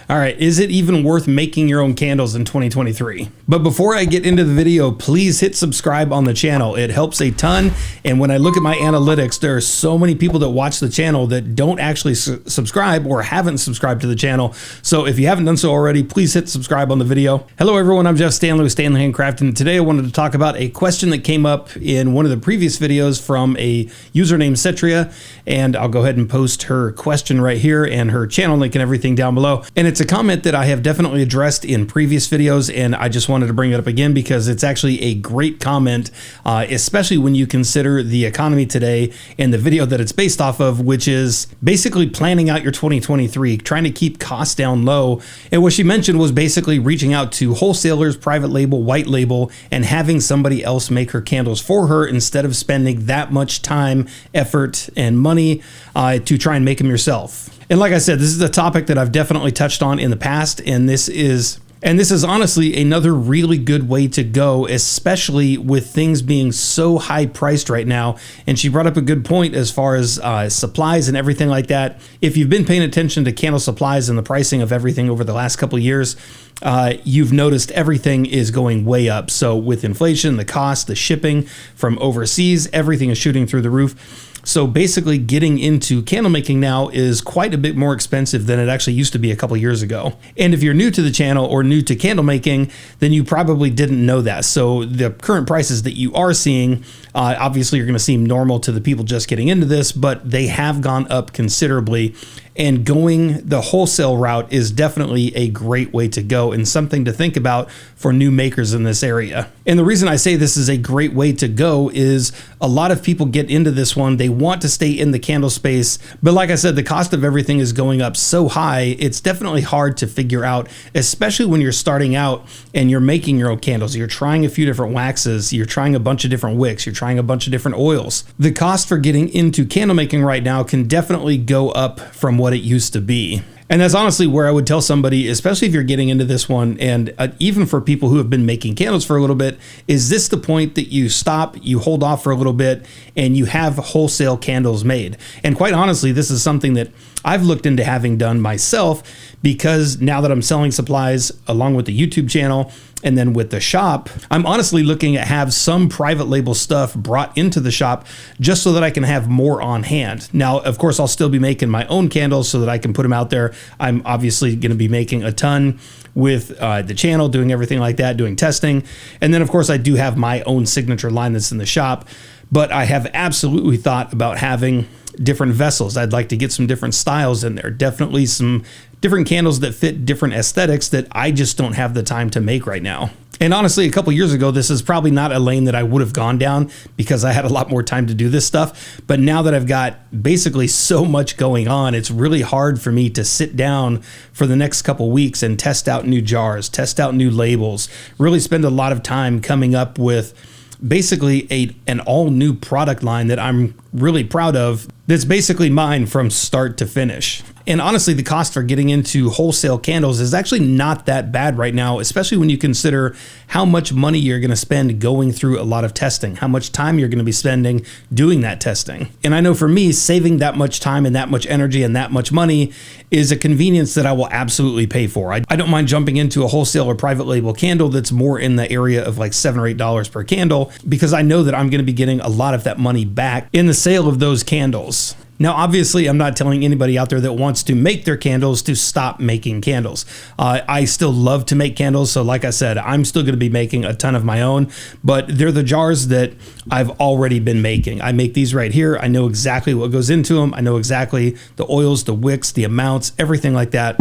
All right, is it even worth making your own candles in 2023? But before I get into the video, please hit subscribe on the channel. It helps a ton. And when I look at my analytics, there are so many people that watch the channel that don't actually subscribe or haven't subscribed to the channel. So if you haven't done so already, please hit subscribe on the video. Hello everyone, I'm Jeff Standley with Standley Handcraft, and today I wanted to talk about a question that came up in one of the previous videos from a user named Cetria, and I'll go ahead and post her question right here and her channel link and everything down below. And it's a comment that I have definitely addressed in previous videos, and I just wanted to bring it up again because it's actually a great comment, especially when you consider the economy today and the video that it's based off of, which is basically planning out your 2023, trying to keep costs down low. And what she mentioned was basically reaching out to wholesalers, private label, white label, and having somebody else make her candles for her instead of spending that much time, effort, and money to try and make them yourself. And like I said, this is a topic that I've definitely touched on in the past, and this is honestly another really good way to go, especially with things being so high priced right now. And she brought up a good point as far as supplies and everything like that. If you've been paying attention to candle supplies and the pricing of everything over the last couple of years, you've noticed everything is going way up. So with inflation, the cost, the shipping from overseas, everything is shooting through the roof. So basically getting into candle making now is quite a bit more expensive than it actually used to be a couple years ago. And if you're new to the channel or new to candle making, then you probably didn't know that. So the current prices that you are seeing, obviously you're going to seem normal to the people just getting into this, but they have gone up considerably. And going the wholesale route is definitely a great way to go and something to think about for new makers in this area. And the reason I say this is a great way to go is a lot of people get into this one. They want to stay in the candle space. But like I said, the cost of everything is going up so high, it's definitely hard to figure out, especially when you're starting out and you're making your own candles. You're trying a few different waxes. You're trying a bunch of different wicks. You're trying a bunch of different oils. The cost for getting into candle making right now can definitely go up from what it used to be. And that's honestly where I would tell somebody, especially if you're getting into this one, and even for people who have been making candles for a little bit, is this the point that you stop, you hold off for a little bit, and you have wholesale candles made? And quite honestly, this is something that I've looked into having done myself, because now that I'm selling supplies along with the YouTube channel and then with the shop, I'm honestly looking at have some private label stuff brought into the shop just so that I can have more on hand. Now, of course, I'll still be making my own candles so that I can put them out there. I'm obviously going to be making a ton with the channel, doing everything like that, doing testing. And then, of course, I do have my own signature line that's in the shop. But I have absolutely thought about having different vessels. I'd like to get some different styles in there. Definitely some different candles that fit different aesthetics that I just don't have the time to make right now. And honestly, a couple years ago, this is probably not a lane that I would have gone down because I had a lot more time to do this stuff. But now that I've got basically so much going on, it's really hard for me to sit down for the next couple weeks and test out new jars, test out new labels, really spend a lot of time coming up with basically an all new product line that I'm really proud of, that's basically mine from start to finish. And honestly, the cost for getting into wholesale candles is actually not that bad right now, especially when you consider how much money you're going to spend going through a lot of testing, how much time you're going to be spending doing that testing. And I know for me, saving that much time and that much energy and that much money is a convenience that I will absolutely pay for. I don't mind jumping into a wholesale or private label candle that's more in the area of like $7 or $8 per candle, because I know that I'm going to be getting a lot of that money back in the sale of those candles. Now, obviously, I'm not telling anybody out there that wants to make their candles to stop making candles. I still love to make candles. So like I said, I'm still going to be making a ton of my own, but they're the jars that I've already been making. I make these right here. I know exactly what goes into them. I know exactly the oils, the wicks, the amounts, everything like that.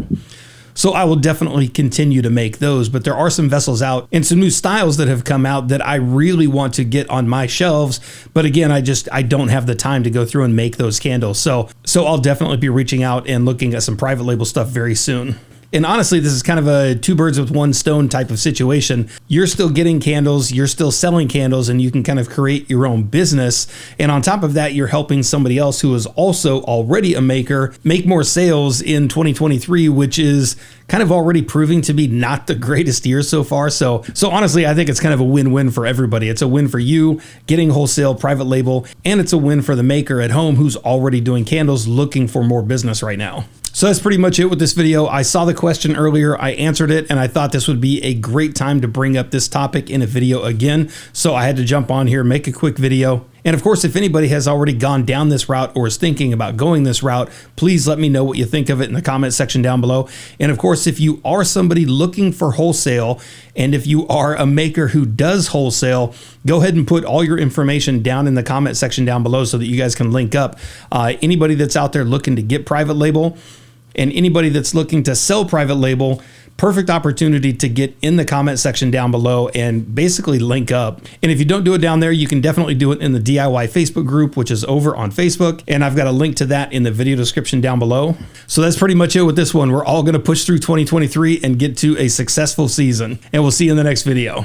So I will definitely continue to make those, but there are some vessels out and some new styles that have come out that I really want to get on my shelves. But again, I don't have the time to go through and make those candles. So I'll definitely be reaching out and looking at some private label stuff very soon. And honestly, this is kind of a two birds with one stone type of situation. You're still getting candles, you're still selling candles, and you can kind of create your own business. And on top of that, you're helping somebody else who is also already a maker make more sales in 2023, which is kind of already proving to be not the greatest year so far. So honestly, I think it's kind of a win-win for everybody. It's a win for you getting wholesale, private label, and it's a win for the maker at home who's already doing candles looking for more business right now. So that's pretty much it with this video. I saw the question earlier, I answered it, and I thought this would be a great time to bring up this topic in a video again. So I had to jump on here, make a quick video. And of course, if anybody has already gone down this route or is thinking about going this route, please let me know what you think of it in the comment section down below. And of course, if you are somebody looking for wholesale, and if you are a maker who does wholesale, go ahead and put all your information down in the comment section down below so that you guys can link up. Anybody that's out there looking to get private label, and anybody that's looking to sell private label, perfect opportunity to get in the comment section down below and basically link up. And if you don't do it down there, you can definitely do it in the DIY Facebook group, which is over on Facebook. And I've got a link to that in the video description down below. So that's pretty much it with this one. We're all going to push through 2023 and get to a successful season. And we'll see you in the next video.